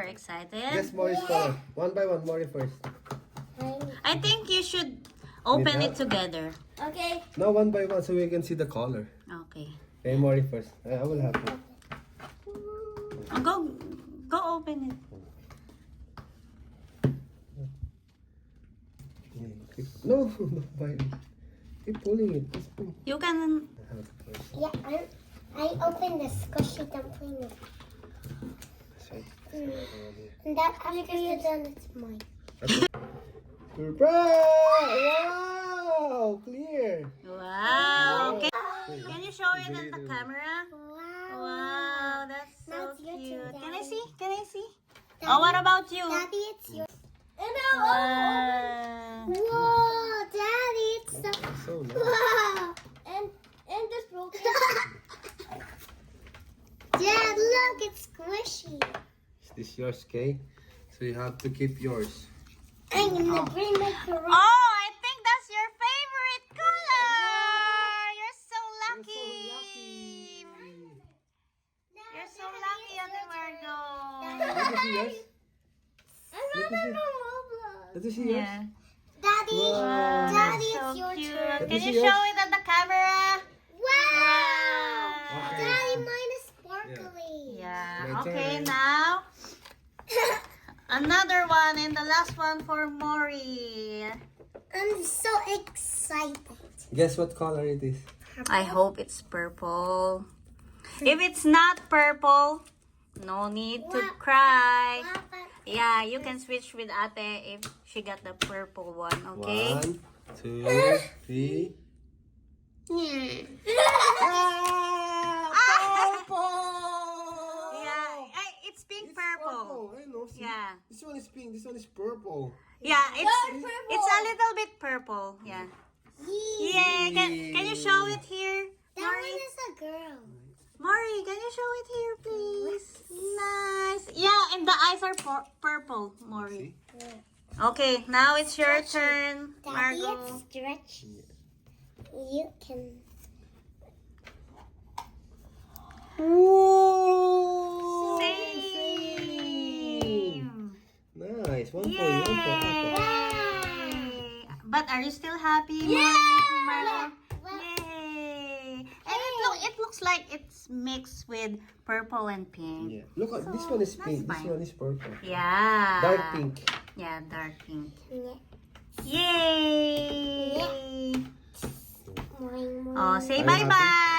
excited? Guess Maury's color. One by one, Maury first. I think you should open it together. Okay. No, one by one so we can see the color. Okay. Okay, Maury first. I will help you. Go open it. No, no, by keep pulling it. Just pull. You can... Yeah, I opened the squishy dumpling. That's right. And that after you're done, it's mine. Surprise! Wow! Clear! Wow. Okay. Can you show it in the camera? Wow. Wow, that's so Now it's your cute. turn, Can I Daddy. see? Can I see? Daddy, Oh, what about you? Daddy, it's yours. Wow. Whoa, Daddy, it's so... So nice. Wow. And this broken. Dad, look, it's squishy. Is this yours, Kay? So you have to keep yours. I'm gonna bring my career. Oh, I think that's your favorite color. You're so lucky. You're so lucky, Ate Margo. Let me see yours. I'm Let me see. Roblox. Let me see yours. Yeah. Daddy, Wow. Daddy, So it's your cute. turn. Let Can me you see show yours. it on the camera? Wow. Okay. Daddy, mine is sparkly. Yeah. My Okay, turn. now another one and the last one for Maury. I'm so excited. Guess what color it is? I hope it's purple. If it's not purple, no need to cry. Yeah, you can switch with Ate if she got the purple one, okay? 1, 2, 3. Yeah, it's pink purple. I know. See? Yeah. This one is pink. This one is purple. Yeah, purple. it's a little bit purple. Yeah. Yeah, can you show it here? That one is a girl. Maury, can you show it here, please? Nice. Yeah, and the eyes are purple, Maury. See? Okay, now it's your turn, Daddy, Margo. it's stretchy. You can... Ooh, Same. Nice. One for you, Yay. one for Ate. But are you still happy, Yeah. Margo? Well, Yay! And it looks like it's mixed with purple and pink. Yeah. Look at this one is that's pink. This fine. one is purple. Yeah. Dark pink. Yeah, dark pink. yeah. Yay! Mine. Oh, say Are you bye-bye.